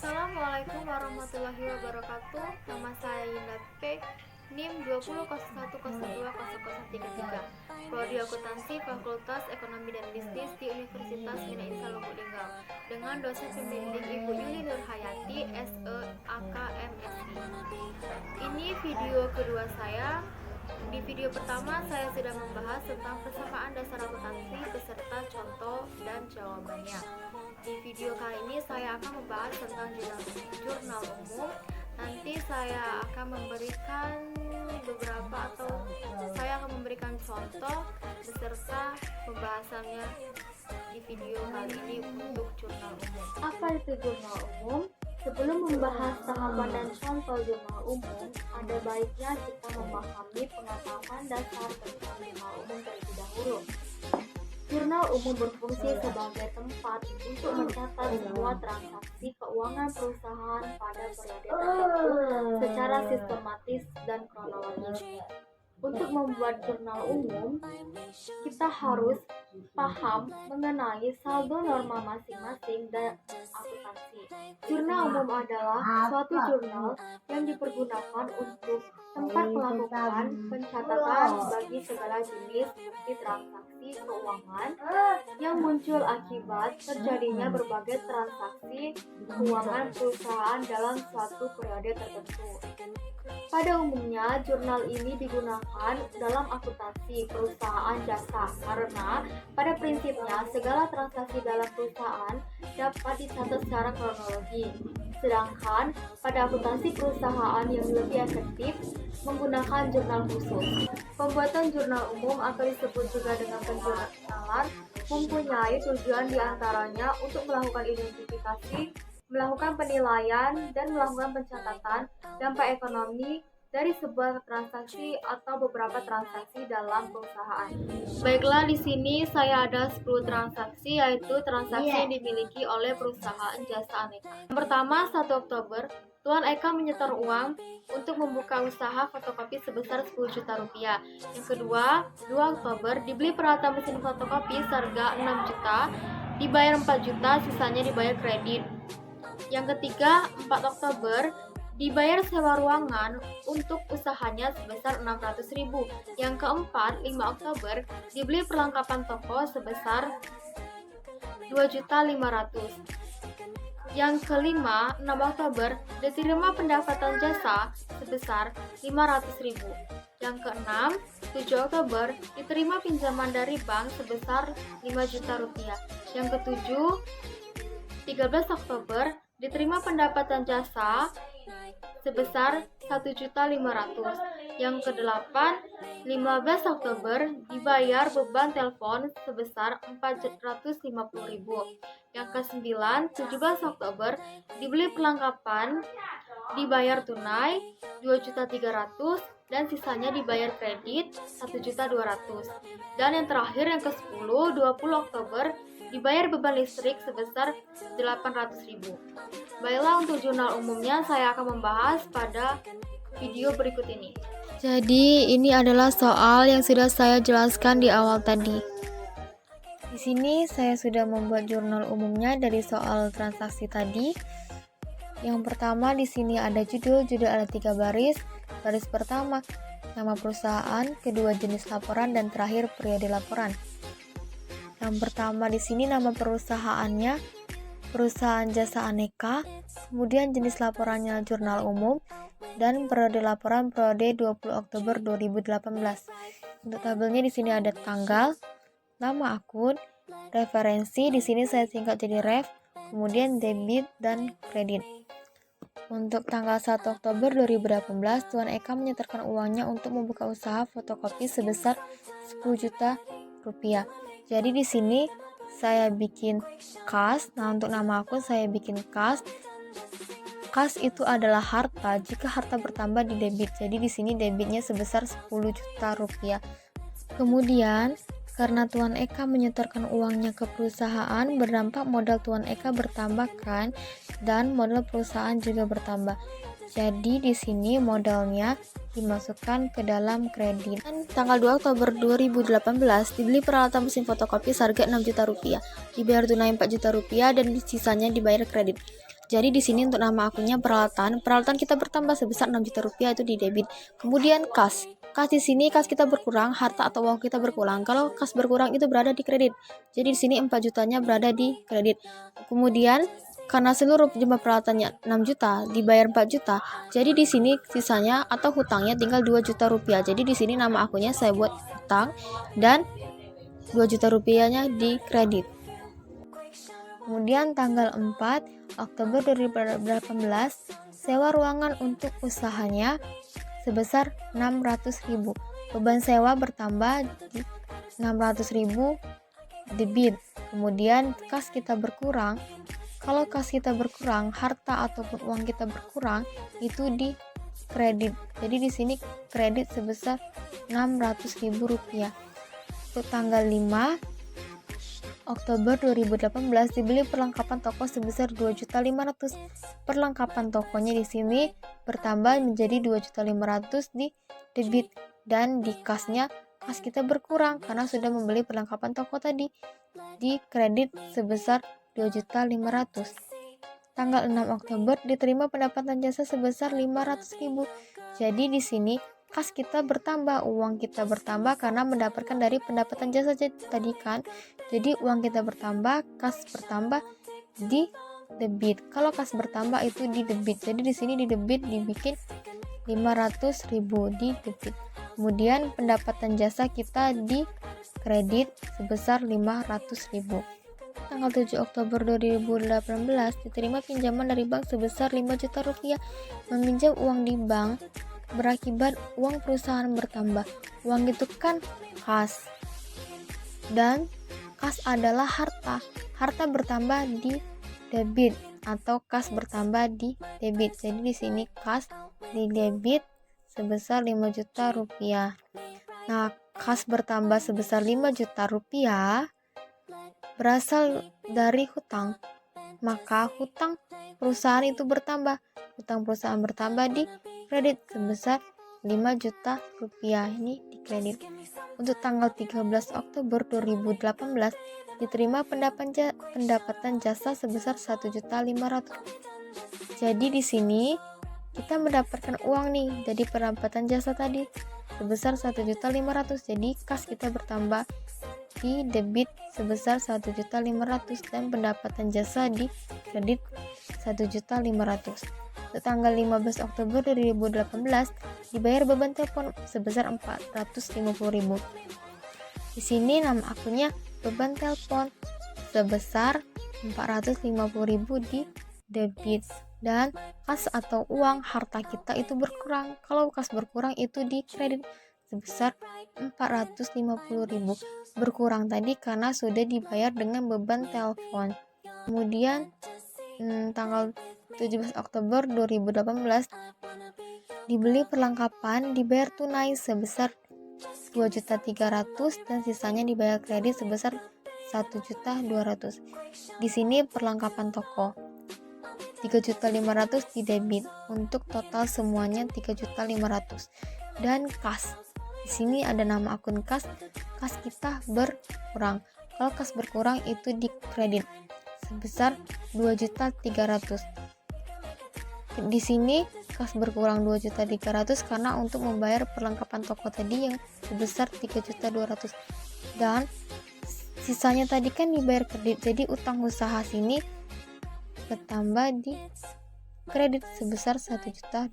Assalamualaikum warahmatullahi wabarakatuh. Nama saya Yinda P. NIM 2001020033. Prodi Akuntansi Fakultas Ekonomi dan Bisnis di Universitas Bina Insya Lubuk Linggau dengan dosen pembimbing Ibu Yuli Nurhayati SE AKMSI. Ini video kedua saya. Di video pertama saya sudah membahas tentang persamaan dasar akuntansi beserta contoh dan jawabannya. Di video kali ini saya akan membahas tentang jurnal umum. Nanti saya akan memberikan contoh beserta pembahasannya di video kali ini untuk jurnal umum. Apa itu jurnal umum? Sebelum membahas tahapan dan contoh jurnal umum, ada baiknya kita memahami pengetahuan dasar tentang jurnal umum terlebih dahulu. Jurnal umum berfungsi sebagai tempat untuk mencatat semua transaksi keuangan perusahaan pada periode tertentu secara sistematis dan kronologis. Untuk membuat jurnal umum, kita harus paham mengenai saldo norma masing-masing dan akuntansi. Jurnal umum adalah suatu jurnal yang dipergunakan untuk tempat melakukan pencatatan bagi segala jenis bukti transaksi keuangan yang muncul akibat terjadinya berbagai transaksi keuangan perusahaan dalam suatu periode tertentu. Pada umumnya, jurnal ini digunakan dalam akuntansi perusahaan jasa karena pada prinsipnya segala transaksi dalam perusahaan dapat dicatat secara kronologi. Sedangkan pada akuntansi perusahaan yang lebih efektif menggunakan jurnal khusus. Pembuatan jurnal umum atau disebut juga dengan penjurnalan mempunyai tujuan diantaranya untuk melakukan identifikasi, melakukan penilaian, dan melakukan pencatatan dampak ekonomi dari sebuah transaksi atau beberapa transaksi dalam perusahaan. Baiklah, di sini saya ada 10 transaksi, yaitu transaksi yang dimiliki oleh perusahaan jasa Aneka. Yang pertama, 1 Oktober, Tuan Eka menyetor uang untuk membuka usaha fotokopi sebesar 10 juta rupiah. Yang kedua, 2 Oktober, dibeli peralatan mesin fotokopi seharga 6 juta, dibayar 4 juta, sisanya dibayar kredit. Yang ketiga, 4 Oktober, dibayar sewa ruangan untuk usahanya sebesar 600.000. Yang keempat, 5 Oktober, dibeli perlengkapan toko sebesar 2.500.000. Yang kelima, 6 Oktober, diterima pendapatan jasa sebesar 500.000. Yang keenam, 7 Oktober, diterima pinjaman dari bank sebesar 5 juta rupiah. Yang ketujuh, 13 Oktober, diterima pendapatan jasa sebesar 1.500.000. Yang ke-8, 15 Oktober, dibayar beban telepon sebesar 450.000. Yang ke-9, 17 Oktober, dibeli perlengkapan, dibayar tunai 2.300.000 dan sisanya dibayar kredit 1.200.000. Dan yang terakhir, yang ke-10, 20 Oktober, dibayar beban listrik sebesar 800.000. Baiklah, untuk jurnal umumnya saya akan membahas pada video berikut ini. Jadi ini adalah soal yang sudah saya jelaskan di awal tadi. Di sini saya sudah membuat jurnal umumnya dari soal transaksi tadi. Yang pertama, di sini ada judul ada 3 baris. Baris pertama, nama perusahaan, kedua jenis laporan, dan terakhir periode laporan. Yang pertama di sini nama perusahaannya perusahaan jasa Aneka, kemudian jenis laporannya jurnal umum, dan periode laporan periode 20 Oktober 2018. Untuk tabelnya di sini ada tanggal, nama akun, referensi, di sini saya singkat jadi ref, kemudian debit dan kredit. Untuk tanggal 1 Oktober 2018, Tuan Eka menyetorkan uangnya untuk membuka usaha fotokopi sebesar 10 juta rupiah. Jadi di sini saya bikin kas. Nah, untuk nama akun saya bikin kas. Kas itu adalah harta jika harta bertambah di debit. Jadi di sini debitnya sebesar 10 juta rupiah. Kemudian karena Tuan Eka menyetorkan uangnya ke perusahaan, berdampak modal Tuan Eka bertambah kan, dan modal perusahaan juga bertambah. Jadi di sini modalnya dimasukkan ke dalam kredit. Dan tanggal 2 Oktober 2018 dibeli peralatan mesin fotokopi seharga 6 juta rupiah, dibayar tunai 4 juta rupiah dan sisanya dibayar kredit. Jadi di sini untuk nama akunnya peralatan kita bertambah sebesar 6 juta rupiah itu di debit. Kemudian kas. Kas di sini kas kita berkurang, harta atau uang kita berkurang. Kalau kas berkurang itu berada di kredit. Jadi di sini 4 jutanya berada di kredit. Kemudian karena seluruh jumlah peralatannya 6 juta dibayar 4 juta, jadi di sini sisanya atau hutangnya tinggal 2 juta rupiah. Jadi di sini nama akunnya saya buat hutang dan 2 juta rupiahnya di kredit. Kemudian tanggal 4 Oktober 2018 sewa ruangan untuk usahanya sebesar 600.000. Beban sewa bertambah di 600.000 debit. Kemudian kas kita berkurang. Kalau kas kita berkurang, harta ataupun uang kita berkurang itu di kredit. Jadi di sini kredit sebesar 600.000 rupiah. Untuk tanggal 5 Oktober 2018 dibeli perlengkapan toko sebesar 2.500.000. Perlengkapan tokonya di sini bertambah menjadi 2.500.000 di debit dan di kasnya kas kita berkurang karena sudah membeli perlengkapan toko tadi. Di kredit sebesar 2.500.000. Tanggal 6 Oktober diterima pendapatan jasa sebesar 500.000. Jadi di sini kas kita bertambah, uang kita bertambah karena mendapatkan dari pendapatan jasa tadi kan. Jadi uang kita bertambah, kas bertambah di debit. Kalau kas bertambah itu di debit. Jadi di sini di debit dibikin 500.000 di debit. Kemudian pendapatan jasa kita di kredit sebesar 500.000. Tanggal 7 Oktober 2018 diterima pinjaman dari bank sebesar 5 juta rupiah. Meminjam uang di bank berakibat uang perusahaan bertambah. Uang itu kan kas. Dan kas adalah harta. Harta bertambah di debit atau kas bertambah di debit. Jadi di sini kas di debit sebesar 5 juta rupiah. Nah, kas bertambah sebesar 5 juta rupiah berasal dari hutang, maka hutang perusahaan itu bertambah. Hutang perusahaan bertambah di kredit sebesar 5 juta rupiah, ini di kredit. Untuk tanggal 13 Oktober 2018 diterima pendapatan jasa sebesar 1.500.000. Jadi di sini kita mendapatkan uang nih dari pendapatan jasa tadi sebesar 1.500.000. Jadi kas kita bertambah di debit sebesar 1.500.000 dan pendapatan jasa di kredit 1.500.000. Tanggal 15 Oktober 2018 dibayar beban telepon sebesar 450.000. Di sini nama akunnya beban telepon sebesar 450.000 di debit dan kas atau uang harta kita itu berkurang. Kalau kas berkurang itu di kredit sebesar 450.000. Berkurang tadi karena sudah dibayar dengan beban telepon. Kemudian tanggal 17 Oktober 2018 dibeli perlengkapan dibayar tunai sebesar 2.300.000 dan sisanya dibayar kredit sebesar 1.200.000. Di sini perlengkapan toko 3.500.000 di debit untuk total semuanya 3.500.000 dan kas. Di sini ada nama akun kas kita berkurang. Kalau kas berkurang itu di kredit sebesar 2.300.000. Di sini kas berkurang 2.300.000 karena untuk membayar perlengkapan toko tadi yang sebesar 3.200.000 dan sisanya tadi kan dibayar kredit. Jadi utang usaha sini bertambah di kredit sebesar 1.200.000.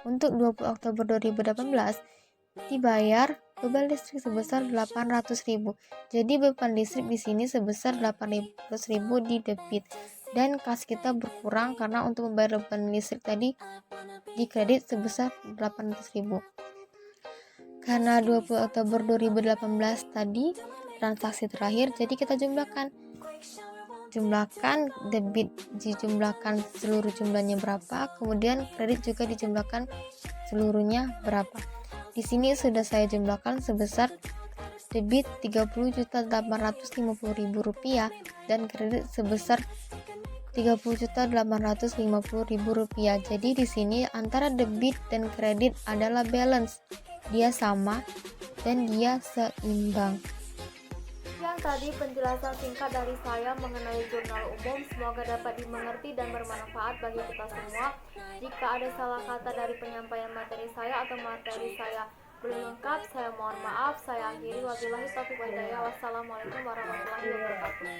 Untuk 20 Oktober 2018 dibayar beban listrik sebesar 800.000. Jadi beban listrik di sini sebesar 800.000 di debit dan kas kita berkurang karena untuk membayar beban listrik tadi di kredit sebesar 800.000. Karena 20 Oktober 2018 tadi transaksi terakhir, jadi kita jumlahkan debit dijumlahkan seluruh jumlahnya berapa, kemudian kredit juga dijumlahkan seluruhnya berapa. Di sini sudah saya jumlahkan sebesar debit 30.850.000 rupiah dan kredit sebesar 30.850.000 rupiah. Jadi di sini antara debit dan kredit adalah balance, dia sama dan dia seimbang. Yang tadi penjelasan singkat dari saya mengenai jurnal umum. Semoga dapat dimengerti dan bermanfaat bagi kita semua. Jika ada salah kata dari penyampaian materi saya atau materi saya belum lengkap, saya mohon maaf. Saya akhiri, wabillahi taufiq wal hidayah. Wassalamualaikum warahmatullahi wabarakatuh.